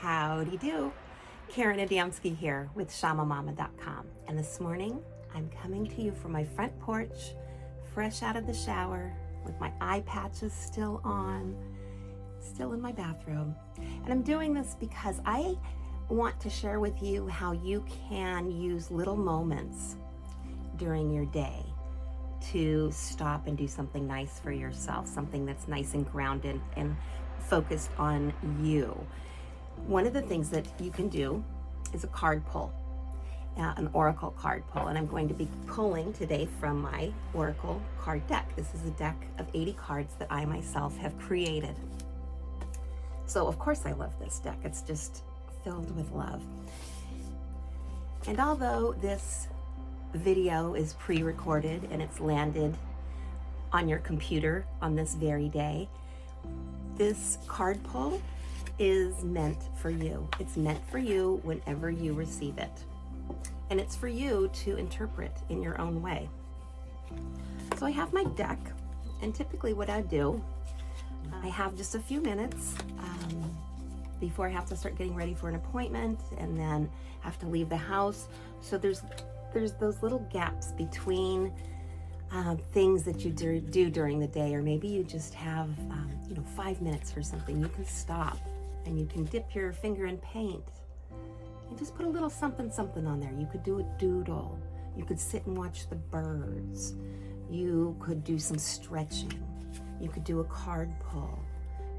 Howdy do. Karen Adamski here with shamamama.com. And this morning I'm coming to you from my front porch, fresh out of the shower, with my eye patches still on, still in my bathrobe. And I'm doing this because I want to share with you how you can use little moments during your day to stop and do something nice for yourself, something that's nice and grounded and focused on you. One of the things that you can do is a card pull, an oracle card pull, and I'm going to be pulling today from my oracle card deck. This is a deck of 80 cards that I myself have created. So of course I love this deck. It's just filled with love. And although this video is pre-recorded and it's landed on your computer on this very day, this card pull is meant for you. It's meant for you whenever you receive it. And it's for you to interpret in your own way. So I have my deck, and typically what I do, I have just a few minutes before I have to start getting ready for an appointment and then have to leave the house. So there's those little gaps between things that you do during the day, or maybe you just have 5 minutes for something. You can stop and you can dip your finger in paint and just put a little something on there. You could do a doodle. You could sit and watch the birds. You could do some stretching. You could do a card pull.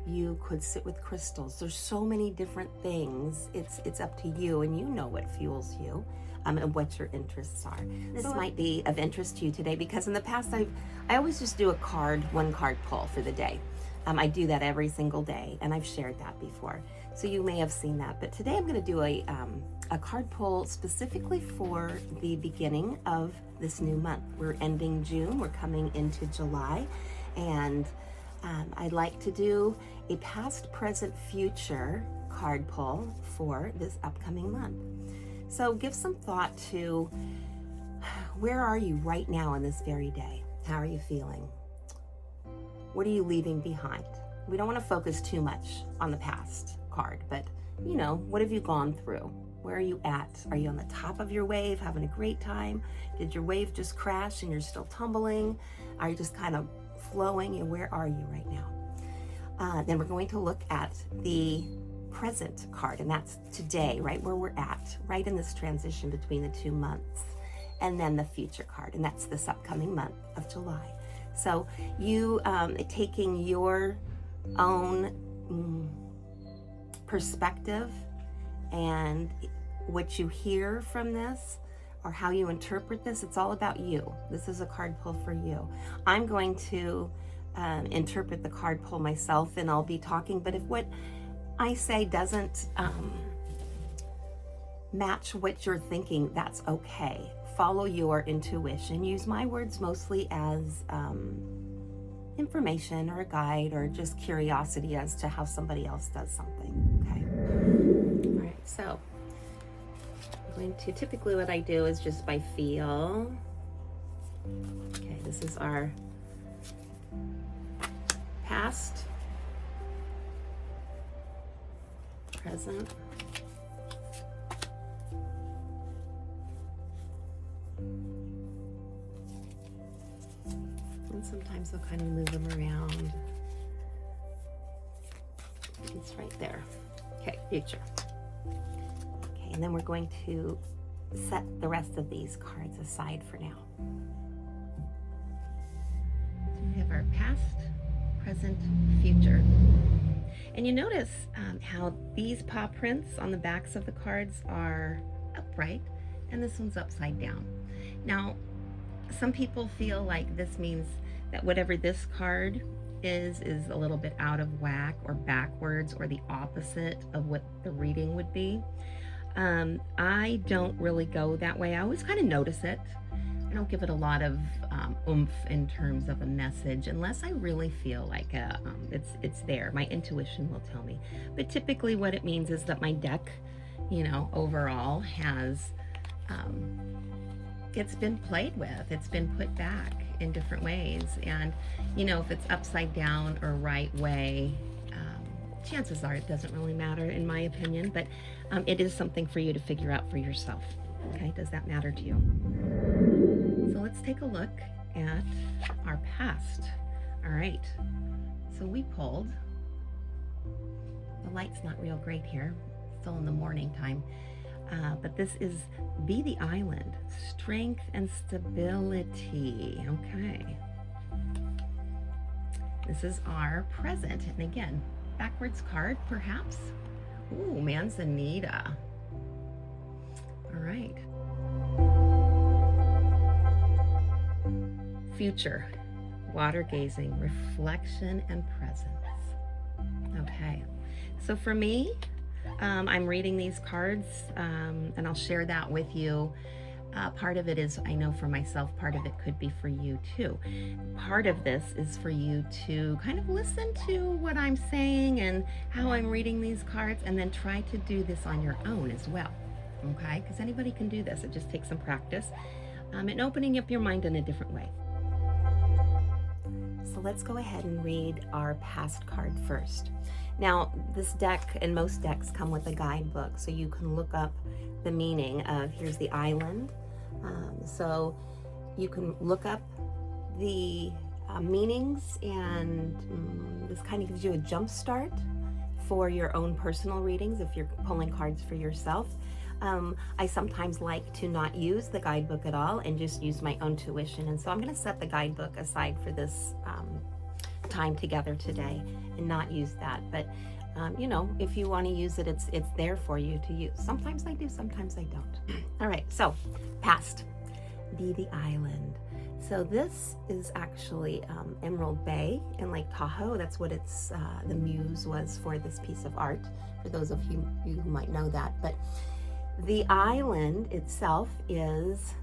You could sit with crystals. There's so many different things. It's up to you, and you know what fuels you and what your interests are. This might be of interest to you today, because in the past I always just do one card pull for the day. I do that every single day, and I've shared that before, so you may have seen that. But today I'm going to do a card pull specifically for the beginning of this new month. We're ending June, we're coming into July, and I'd like to do a past, present, future card pull for this upcoming month. So give some thought to, where are you right now in this very day? How are you feeling? What are you leaving behind? We don't want to focus too much on the past card, but what have you gone through? Where are you at? Are you on the top of your wave, having a great time? Did your wave just crash and you're still tumbling? Are you just kind of flowing? And where are you right now? Then we're going to look at the present card, and that's today, right where we're at, right in this transition between the 2 months. And then the future card, and that's this upcoming month of July. So you taking your own perspective and what you hear from this, or how you interpret this, it's all about you. This is a card pull for you. I'm going to interpret the card pull myself, and I'll be talking, but if what I say doesn't match what you're thinking, that's okay. Follow your intuition. Use my words mostly as information or a guide, or just curiosity as to how somebody else does something, okay? All right, so typically what I do is just by feel. Okay, this is our past, present, and sometimes I'll kind of move them around. It's right there. Okay, future. Okay, and then we're going to set the rest of these cards aside for now. So we have our past, present, future. And you notice how these paw prints on the backs of the cards are upright, and this one's upside down. Now, some people feel like this means that whatever this card is a little bit out of whack or backwards, or the opposite of what the reading would be. I don't really go that way. I always kind of notice it. I don't give it a lot of oomph in terms of a message, unless I really feel like it's there. My intuition will tell me. But typically what it means is that my deck, overall has, it's been played with. It's been put back in different ways. And, if it's upside down or right way, chances are it doesn't really matter in my opinion, but it is something for you to figure out for yourself. Okay, does that matter to you? So let's take a look at our past. All right, so we pulled, the light's not real great here, still in the morning time, but this is Be the Island, Strength and Stability. Okay, this is our present, and again, backwards card perhaps. Ooh, Manzanita. All right. Future, water gazing, reflection, and presence. Okay, so for me, I'm reading these cards, and I'll share that with you. Part of it is, I know for myself, part of it could be for you too. Part of this is for you to kind of listen to what I'm saying and how I'm reading these cards, and then try to do this on your own as well. Okay, because anybody can do this. It just takes some practice and opening up your mind in a different way. So let's go ahead and read our past card first. Now, this deck and most decks come with a guidebook, so you can look up the meaning of, here's the island. So you can look up the meanings, and this kind of gives you a jump start for your own personal readings if you're pulling cards for yourself. I sometimes like to not use the guidebook at all and just use my own tuition, and so I'm going to set the guidebook aside for this time together today and not use that. But you know, if you want to use it, it's there for you to use. Sometimes I do, sometimes I don't. All right, so past, Be the Island. So this is actually Emerald Bay in Lake Tahoe. That's what it's the muse was for this piece of art, for those of you who might know that. But the island itself is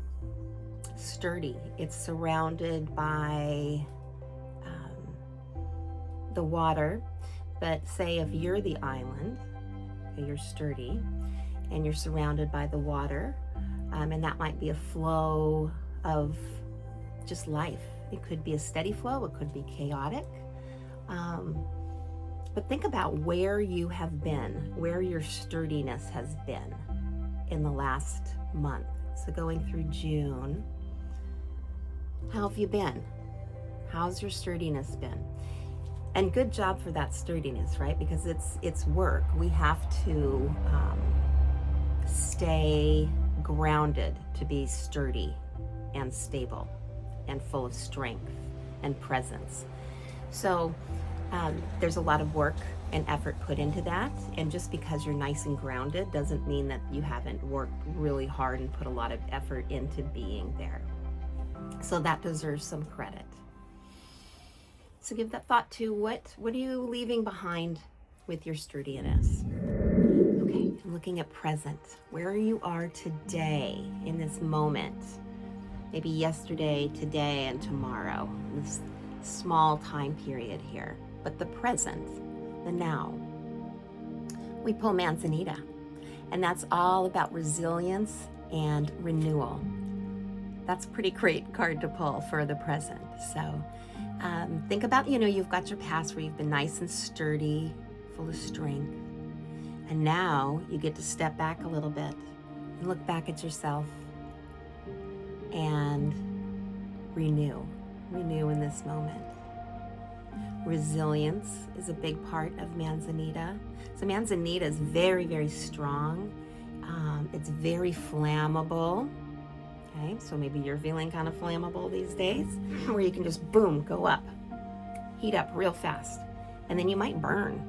sturdy. It's surrounded by the water. But say if you're the island, you're sturdy, and you're surrounded by the water, and that might be a flow of just life. It could be a steady flow, it could be chaotic. But think about where you have been, where your sturdiness has been in the last month. So going through June, how have you been? How's your sturdiness been? And good job for that sturdiness, right? Because it's work. We have to stay grounded to be sturdy and stable and full of strength and presence. So there's a lot of work and effort put into that. And just because you're nice and grounded doesn't mean that you haven't worked really hard and put a lot of effort into being there. So that deserves some credit. So give that thought to what are you leaving behind with your sturdiness? Okay, I'm looking at present, where you are today in this moment. Maybe yesterday, today, and tomorrow, this small time period here. But the present, the now. We pull Manzanita, and that's all about resilience and renewal. That's a pretty great card to pull for the present. So think about, you've got your past where you've been nice and sturdy, full of strength. And now you get to step back a little bit and look back at yourself and renew in this moment. Resilience is a big part of Manzanita. So Manzanita is very, very strong. It's very flammable. Okay, so maybe you're feeling kind of flammable these days, where you can just boom, go up, heat up real fast, and then you might burn.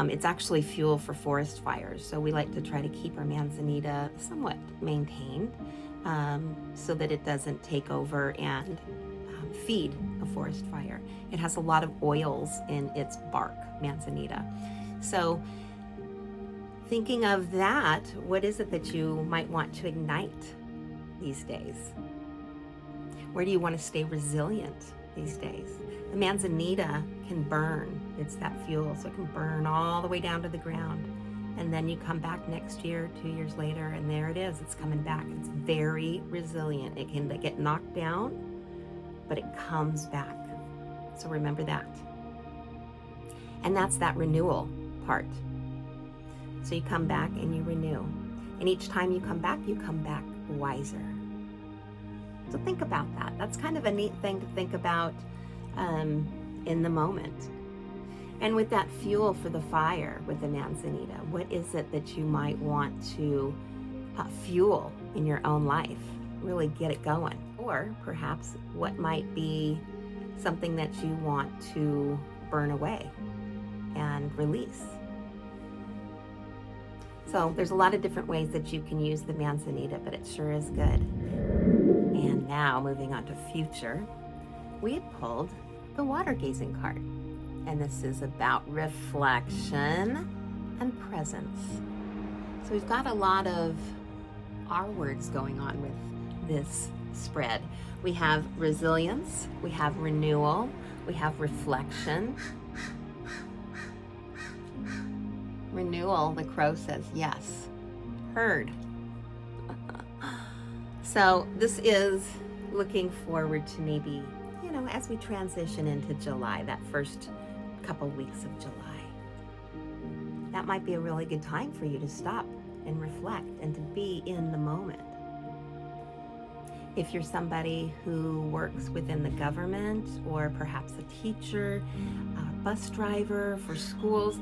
It's actually fuel for forest fires, so we like to try to keep our Manzanita somewhat maintained so that it doesn't take over and feed a forest fire. It has a lot of oils in its bark, Manzanita. So thinking of that, what is it that you might want to ignite these days? Where do you want to stay resilient these days? The Manzanita can burn. It's that fuel, so it can burn all the way down to the ground. And then you come back next year, 2 years later, and there it is. It's coming back. It's very resilient. It can get knocked down, but it comes back. So remember that. And that's that renewal part. So you come back and you renew. And each time you come back wiser. So think about that. That's kind of a neat thing to think about in the moment. And with that fuel for the fire with the manzanita, what is it that you might want to fuel in your own life? Really get it going. Or perhaps what might be something that you want to burn away and release. So there's a lot of different ways that you can use the manzanita, but it sure is good. And now moving on to future, we had pulled the water gazing card. And this is about reflection and presence. So we've got a lot of R words going on with this spread. We have resilience, we have renewal, we have reflection. Renewal, the crow says yes. Heard. So this is looking forward to maybe, as we transition into July, that first couple weeks of July. That might be a really good time for you to stop and reflect and to be in the moment. If you're somebody who works within the government or perhaps a teacher, a bus driver for schools,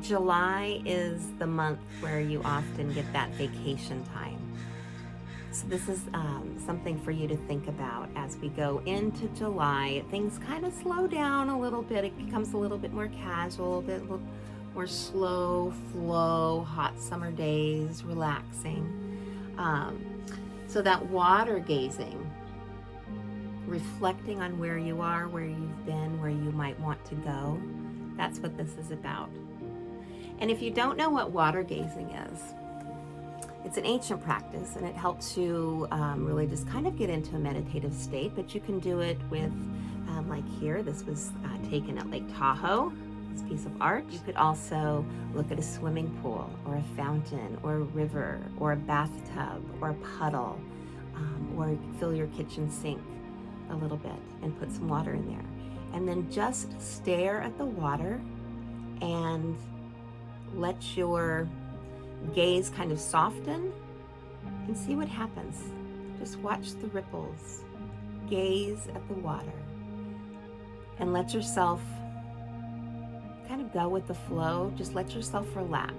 July is the month where you often get that vacation time. So this is something for you to think about as we go into July. Things kind of slow down a little bit. It becomes a little bit more casual, a bit more slow flow, hot summer days, relaxing. So that water gazing, reflecting on where you are, where you've been, where you might want to go, that's what this is about. And if you don't know what water gazing is, it's an ancient practice, and it helps you really just kind of get into a meditative state, but you can do it with, like here, this was taken at Lake Tahoe, this piece of art. You could also look at a swimming pool or a fountain or a river or a bathtub or a puddle, or fill your kitchen sink a little bit and put some water in there. And then just stare at the water and let your gaze kind of soften and see what happens. Just watch the ripples, gaze at the water, and let yourself kind of go with the flow. Just let yourself relax.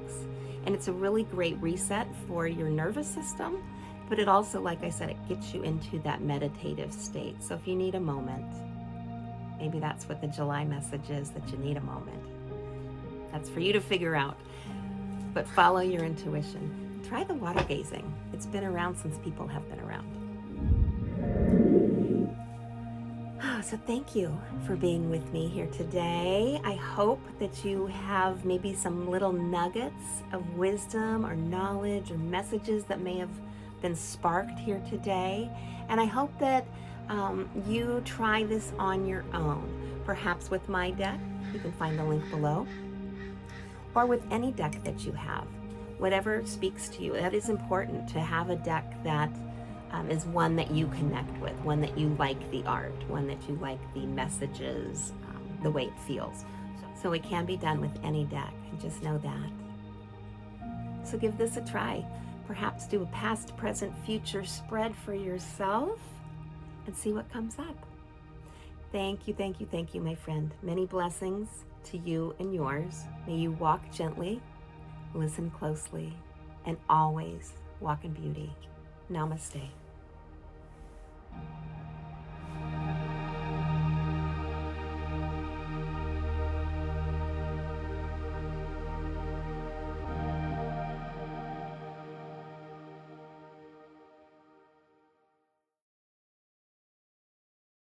And it's a really great reset for your nervous system, but it also, like I said, it gets you into that meditative state. So if you need a moment, maybe that's what the July message is, that you need a moment. That's for you to figure out. But follow your intuition. Try the water gazing. It's been around since people have been around. So thank you for being with me here today. I hope that you have maybe some little nuggets of wisdom or knowledge or messages that may have been sparked here today. And I hope that you try this on your own, perhaps with my deck. You can find the link below. Or with any deck that you have, whatever speaks to you. That is important, to have a deck that is one that you connect with, one that you like the art, one that you like the messages, the way it feels. So it can be done with any deck, and just know that. So give this a try. Perhaps do a past, present, future spread for yourself and see what comes up. Thank you, thank you, thank you, my friend. Many blessings to you and yours. May you walk gently, listen closely, and always walk in beauty. Namaste.